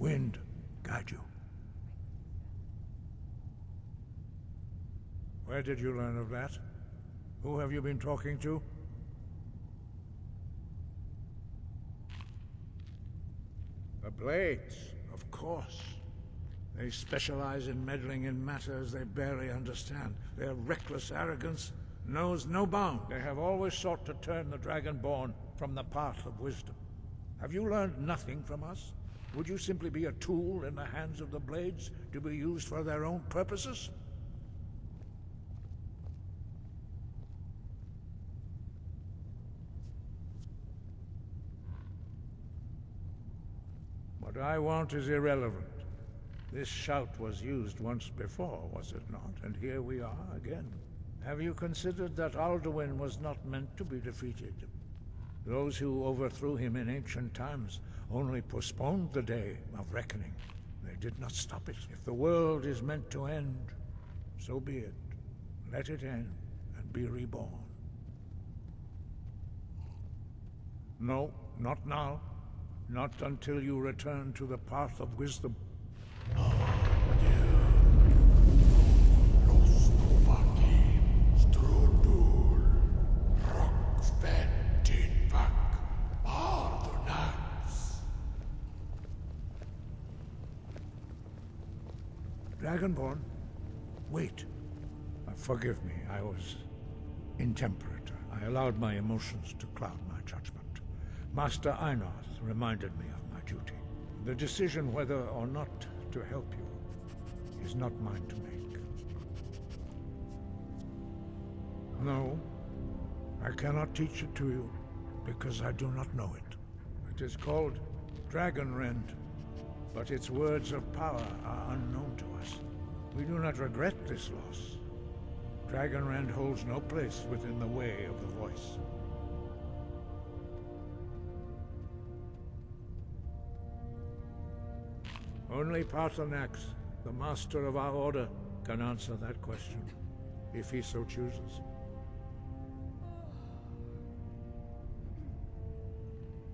wind guide you. Where did you learn of that? Who have you been talking to? The Blades, of course. They specialize in meddling in matters they barely understand. Their reckless arrogance knows no bound. They have always sought to turn the Dragonborn from the path of wisdom. Have you learned nothing from us? Would you simply be a tool in the hands of the Blades to be used for their own purposes? What I want is irrelevant. This shout was used once before, was it not? And here we are again. Have you considered that Alduin was not meant to be defeated? Those who overthrew him in ancient times only postponed the day of reckoning. They did not stop it. If the world is meant to end, so be it. Let it end and be reborn. No, not now. Not until you return to the path of wisdom. Dragonborn? Wait. Forgive me, I was intemperate. I allowed my emotions to cloud my judgment. Master Einarth reminded me of my duty. The decision whether or not to help you is not mine to make. No, I cannot teach it to you, because I do not know it. It is called Dragonrend, but its words of power are unknown to us. We do not regret this loss. Dragonrend holds no place within the way of the voice. Only Paarthurnax, the master of our order, can answer that question, if he so chooses.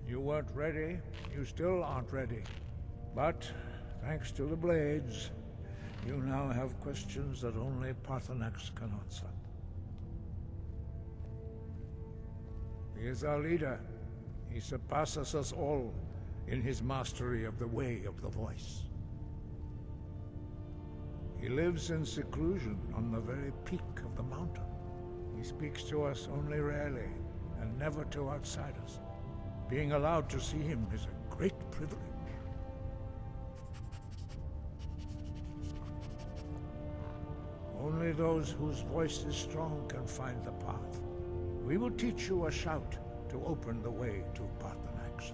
You weren't ready, you still aren't ready. But, thanks to the Blades, you now have questions that only Paarthurnax can answer. He is our leader. He surpasses us all in his mastery of the way of the voice. He lives in seclusion on the very peak of the mountain. He speaks to us only rarely, and never to outsiders. Being allowed to see him is a great privilege. Only those whose voice is strong can find the path. We will teach you a shout to open the way to Paarthurnax.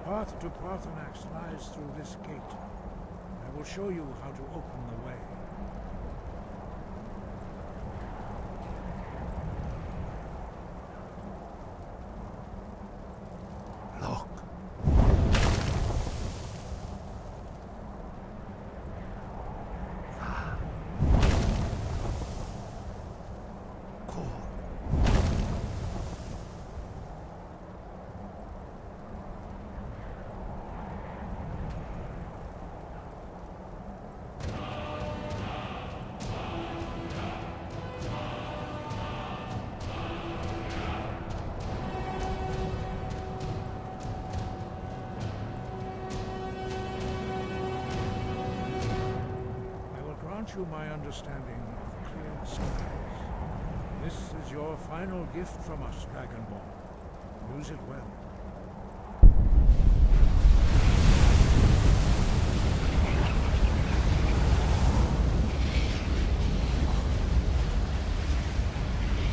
The path to Paarthurnax lies through this gate. I will show you how to open the way. Look. you my understanding of clear skies. This is your final gift from us, Dragonborn. Use it well.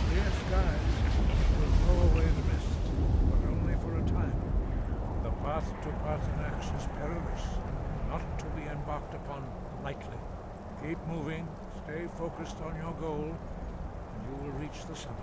Clear skies will blow away the mist, but only for a time. The path to Paarthurnax is perilous, not to be embarked upon lightly. Keep moving, stay focused on your goal, and you will reach the summit.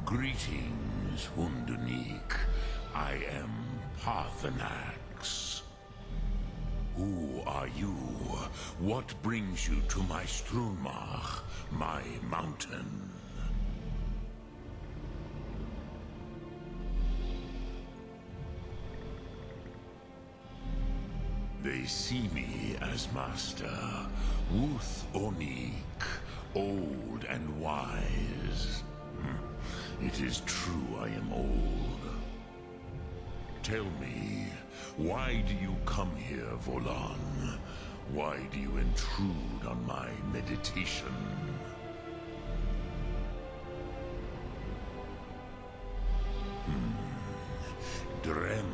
Greetings, Hundunik. I am Paarthurnax. Who are you? What brings you to my Strunmach, my mountain? They see me as master, Wuth Onik, old and wise. It is true I am old. Tell me, why do you come here, Volan? Why do you intrude on my meditation? Drem,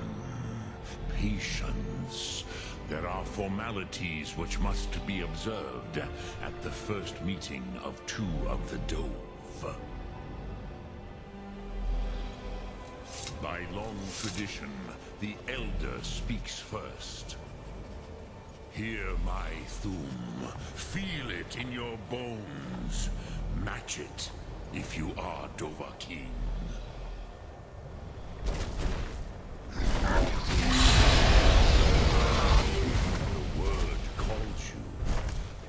patience. There are formalities which must be observed at the first meeting of two of the Dove. By long tradition, the Elder speaks first. Hear my Thum. Feel it in your bones. Match it if you are Dovahkiin. The word calls you.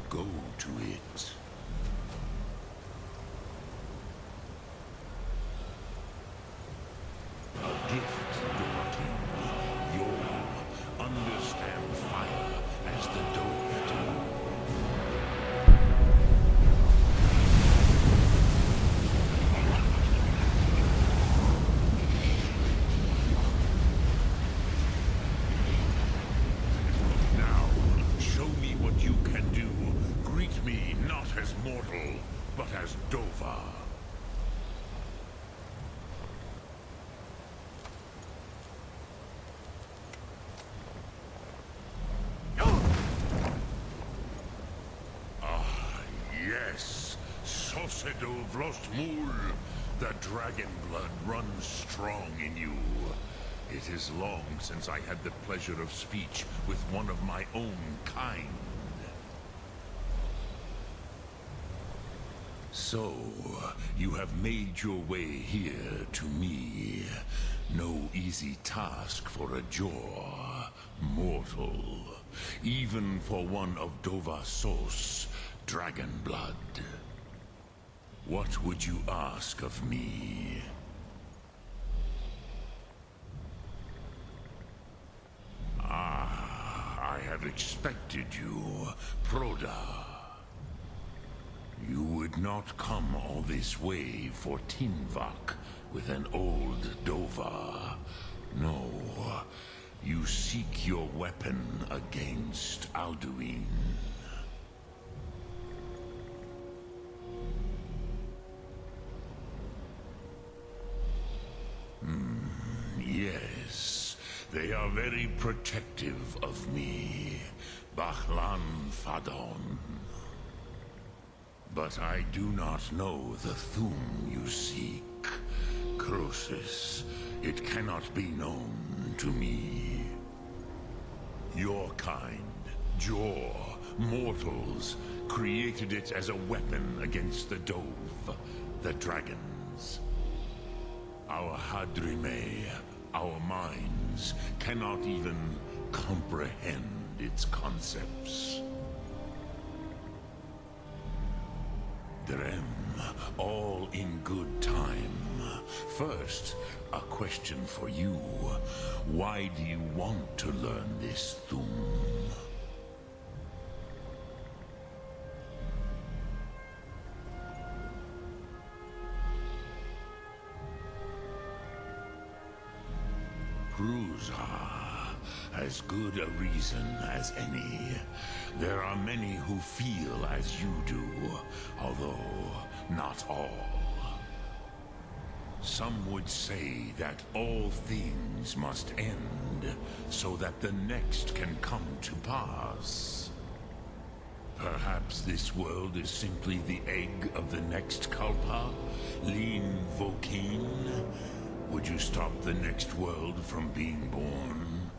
Go to it. A gift, Dovahkiin. You'll understand fire as the Dove do. Now, show me what you can do. Greet me not as mortal, but as Dova. Yes, Sosedo Vlostmul. The dragon blood runs strong in you. It is long since I had the pleasure of speech with one of my own kind. So, you have made your way here to me. No easy task for a Jor, mortal. Even for one of Dova Sos, dragon blood. What would you ask of me? I have expected you, Proda. You would not come all this way for Tinvak with an old Dova. No, you seek your weapon against Alduin. Yes, they are very protective of me, Bahlan Fadon. But I do not know the Thum you seek. Croesus, it cannot be known to me. Your kind, Jor, mortals, created it as a weapon against the Dove, the dragons. Our Hadrime, our minds, cannot even comprehend its concepts. Drem, all in good time. First, a question for you. Why do you want to learn this Thum? Prusa, as good a reason as any. There are many who feel as you do, although not all. Some would say that all things must end, so that the next can come to pass. Perhaps this world is simply the egg of the next Kalpa, Lean Vokeen. Would you stop the next world from being born?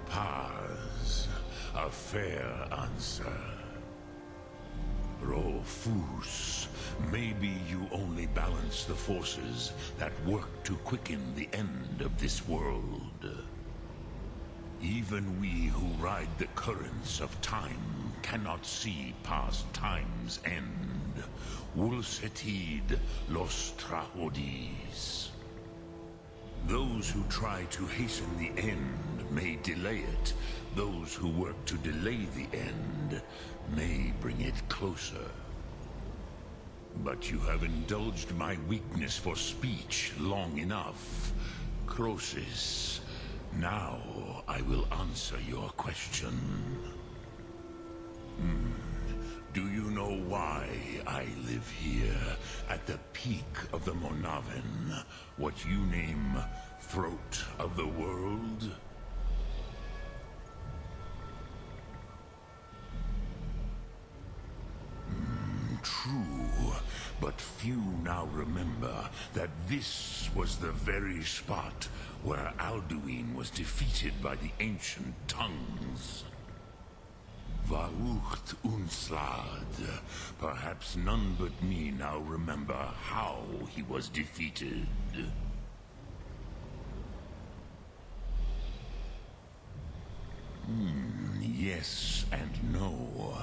Paz, a fair answer. Rofus, maybe you only balance the forces that work to quicken the end of this world. Even we who ride the currents of time cannot see past time's end. Wulsetid los Trahodis. Those who try to hasten the end may delay it. Those who work to delay the end may bring it closer. But you have indulged my weakness for speech long enough, Croesus. Now I will answer your question. Do you know why I live here, at the peak of the Monaven, what you name Throat of the World? True, but few now remember that this was the very spot where Alduin was defeated by the ancient tongues. Vaucht Unslad. Perhaps none but me now remember how he was defeated. Yes and no.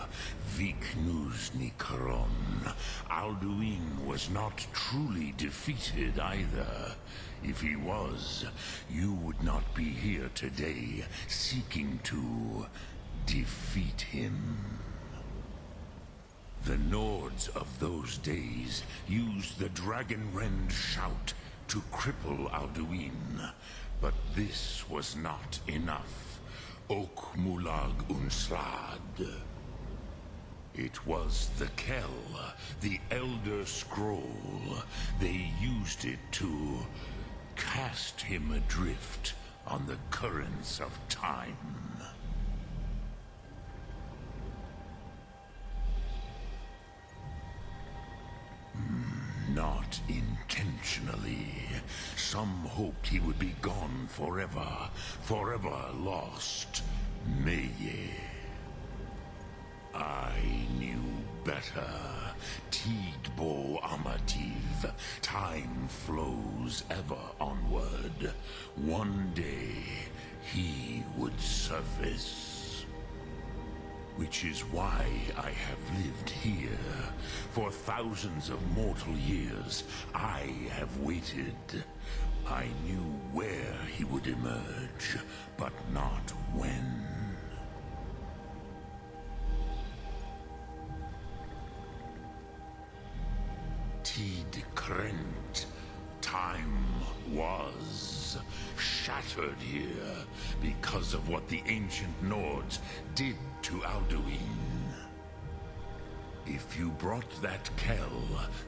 Viknusni Karon. Alduin was not truly defeated either. If he was, you would not be here today seeking to defeat him. The Nords of those days used the Dragonrend shout to cripple Alduin, but this was not enough. Ok Mulag Unslad. It was the Kell, the Elder Scroll. They used it to cast him adrift on the currents of time. Not intentionally. Some hoped he would be gone forever, forever lost. Meye. I knew better. Tidbo Amativ. Time flows ever onward. One day, he would surface. Which is why I have lived here. For thousands of mortal years, I have waited. I knew where he would emerge, but not when. Tid Krent. Time was shattered here because of what the ancient Nords did to Alduin. If you brought that Kell,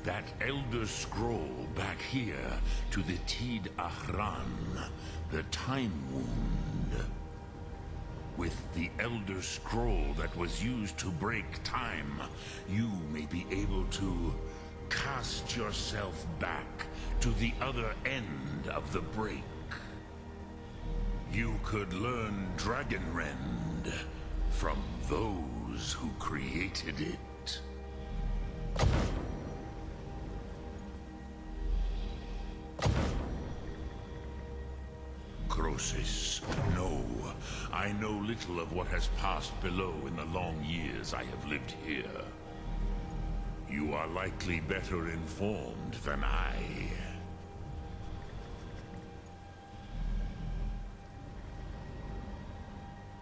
that Elder Scroll back here to the Tid Ahran, the Time Wound, with the Elder Scroll that was used to break time, you may be able to cast yourself back to the other end of the break. You could learn Dragonrend from those who created it. Croesus, no. I know little of what has passed below in the long years I have lived here. You are likely better informed than I.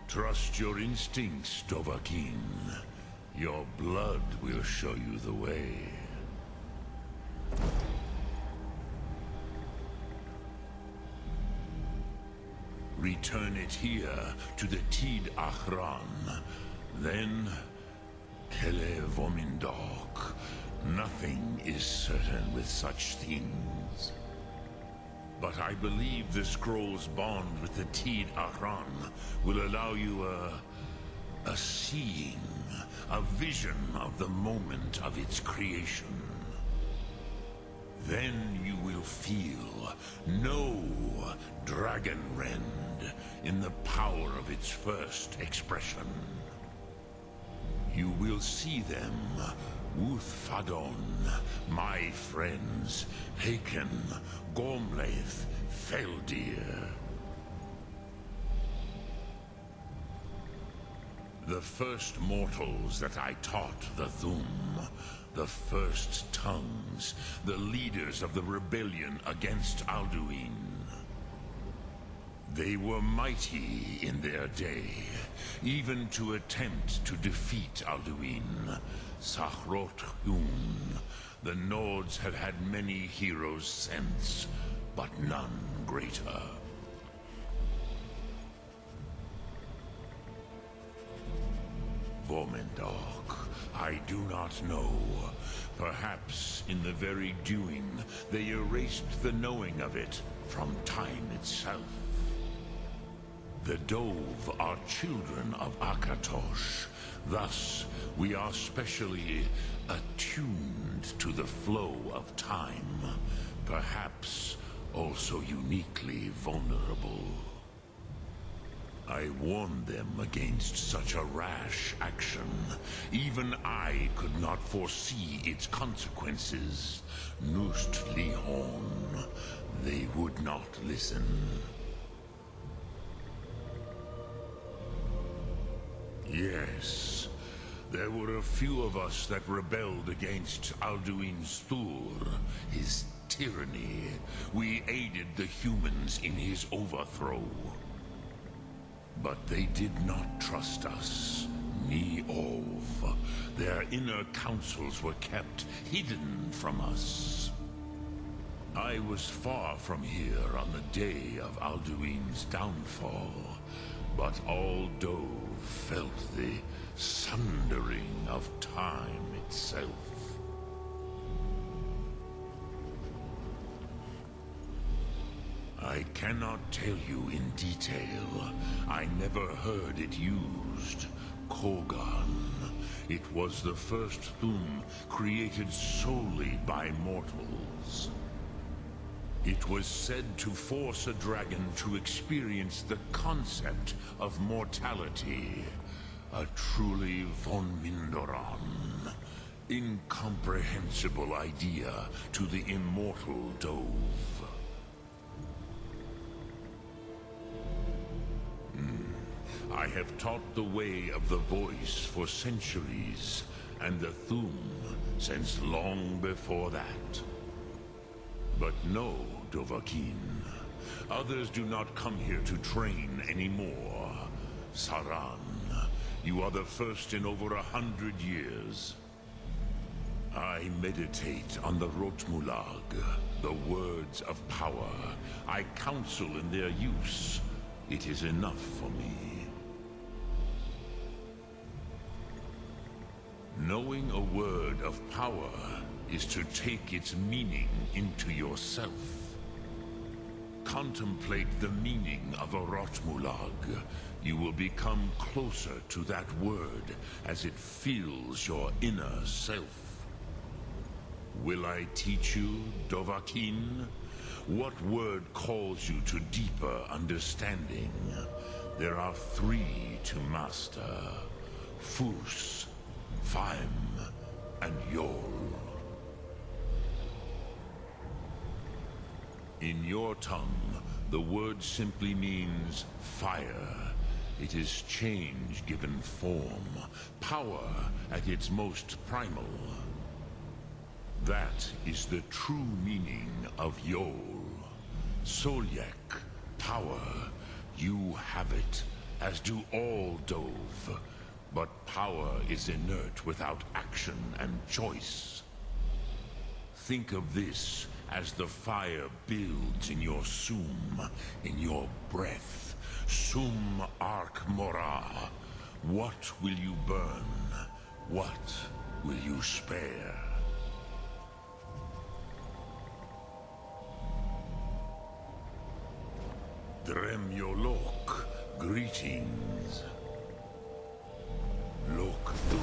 Trust your instincts, Dovahkiin. Your blood will show you the way. Return it here to the Tid Ahran. Then, Kele Vomindok. Nothing is certain with such things. But I believe the scroll's bond with the Tid Ahran will allow you a seeing, a vision of the moment of its creation. Then you will feel, know Dragonrend in the power of its first expression. You will see them, Wuthfadon, my friends, Haken, Gormlaith, Feldir. The first mortals that I taught the Thum, the first tongues, the leaders of the rebellion against Alduin. They were mighty in their day, even to attempt to defeat Alduin. Sahrot Hun. The Nords have had many heroes since, but none greater. Vormendok, I do not know. Perhaps in the very doing, they erased the knowing of it from time itself. The Dove are children of Akatosh. Thus, we are specially attuned to the flow of time. Perhaps also uniquely vulnerable. I warned them against such a rash action. Even I could not foresee its consequences. Nust Lihon. They would not listen. Yes, there were a few of us that rebelled against Alduin's Thur, his tyranny. We aided the humans in his overthrow. But they did not trust us, ni Ov. Their inner counsels were kept hidden from us. I was far from here on the day of Alduin's downfall, but all Dove felt the sundering of time itself. I cannot tell you in detail. I never heard it used. Kogan. It was the first Thum created solely by mortals. It was said to force a dragon to experience the concept of mortality. A truly von Mindoran. Incomprehensible idea to the immortal Dove. I have taught the way of the voice for centuries, and the Thum since long before that. But no, Dovahkiin. Others do not come here to train anymore. Saran, you are the first in over 100 years. I meditate on the Rotmulag, the words of power. I counsel in their use. It is enough for me. Knowing a word of power is to take its meaning into yourself. Contemplate the meaning of a Rotmulag. You will become closer to that word as it fills your inner self. Will I teach you, Dovahkiin? What word calls you to deeper understanding? There are 3 to master. Fus, Faim, and Yol. In your tongue, the word simply means fire. It is change given form, power at its most primal. That is the true meaning of Yol. Solyek, power. You have it, as do all Dove. But power is inert without action and choice. Think of this as the fire builds in your sum, in your breath. Sum Ark Mora. What will you burn? What will you spare? Dremyolok, greetings. Lok Thum.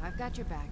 I've got your back.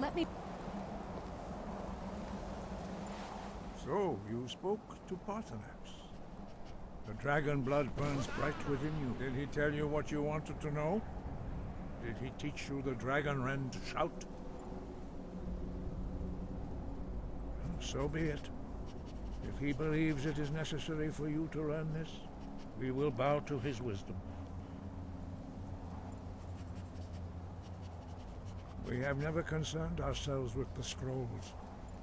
Let me... So, you spoke to Parthenax. The dragon blood burns bright within you. Did he tell you what you wanted to know? Did he teach you the dragon wren to shout? Well, so be it. If he believes it is necessary for you to learn this, we will bow to his wisdom. We have never concerned ourselves with the scrolls.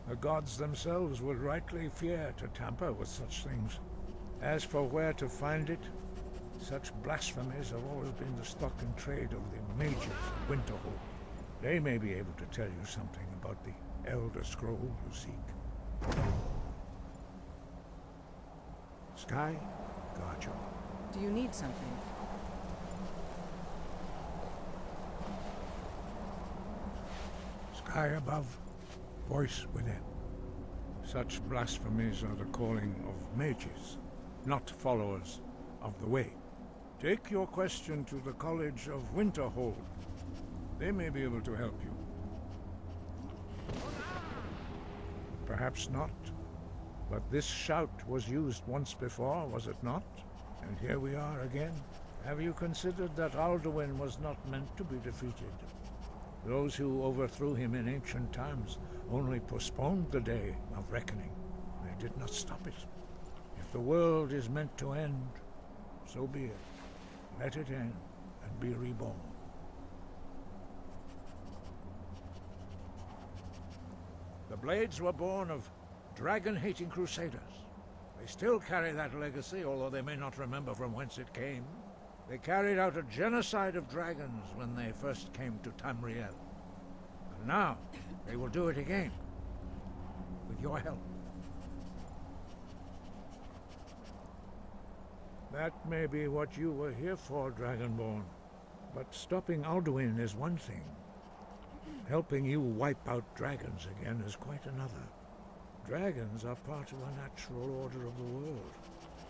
The gods themselves would rightly fear to tamper with such things. As for where to find it, such blasphemies have always been the stock and trade of the mages of Winterhold. They may be able to tell you something about the Elder Scroll you seek. Sky, guard you. Do you need something? Sky above, voice within. Such blasphemies are the calling of mages, not followers of the way. Take your question to the College of Winterhold. They may be able to help you. Perhaps not. But this shout was used once before, was it not? And here we are again. Have you considered that Alduin was not meant to be defeated? Those who overthrew him in ancient times only postponed the day of reckoning. They did not stop it. If the world is meant to end, so be it. Let it end and be reborn. The Blades were born of dragon-hating crusaders. They still carry that legacy, although they may not remember from whence it came. They carried out a genocide of dragons when they first came to Tamriel. And now, they will do it again. With your help. That may be what you were here for, Dragonborn. But stopping Alduin is one thing. Helping you wipe out dragons again is quite another. Dragons are part of a natural order of the world.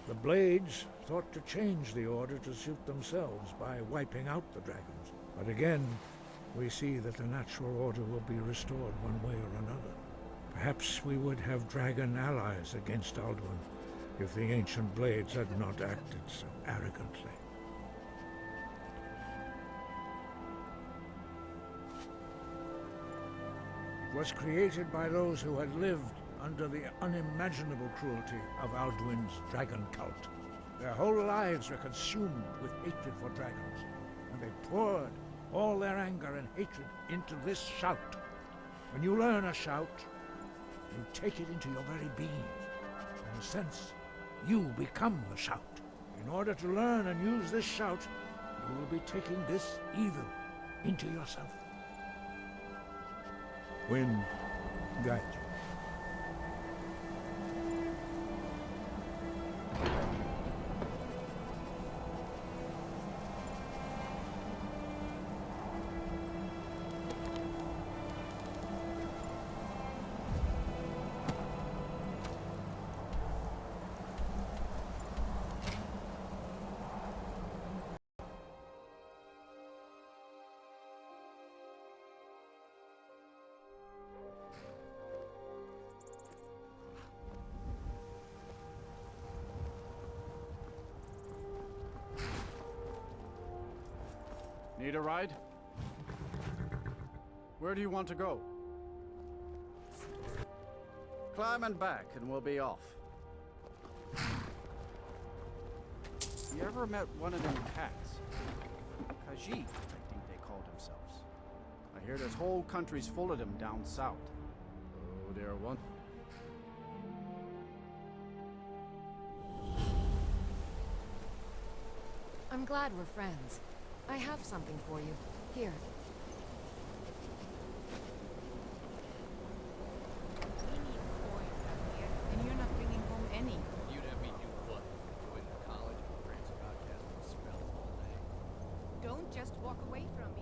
The Blades thought to change the order to suit themselves by wiping out the dragons. But again, we see that the natural order will be restored one way or another. Perhaps we would have dragon allies against Alduin if the ancient Blades had not acted so arrogantly. It was created by those who had lived under the unimaginable cruelty of Alduin's dragon cult. Their whole lives were consumed with hatred for dragons, and they poured all their anger and hatred into this shout. When you learn a shout, you take it into your very being. In a sense, you become the shout. In order to learn and use this shout, you will be taking this evil into yourself. Wind, guide you. Need a ride? Where do you want to go? Climb and back and we'll be off. You ever met one of them cats? Khajiit, I think they called themselves. I hear this whole country's full of them down south. Oh, they're one. I'm glad we're friends. I have something for you. Here. We need coin down here, and you're not bringing home any. You'd have me do what? Go into college and prance podcast and spell all day? Don't just walk away from me.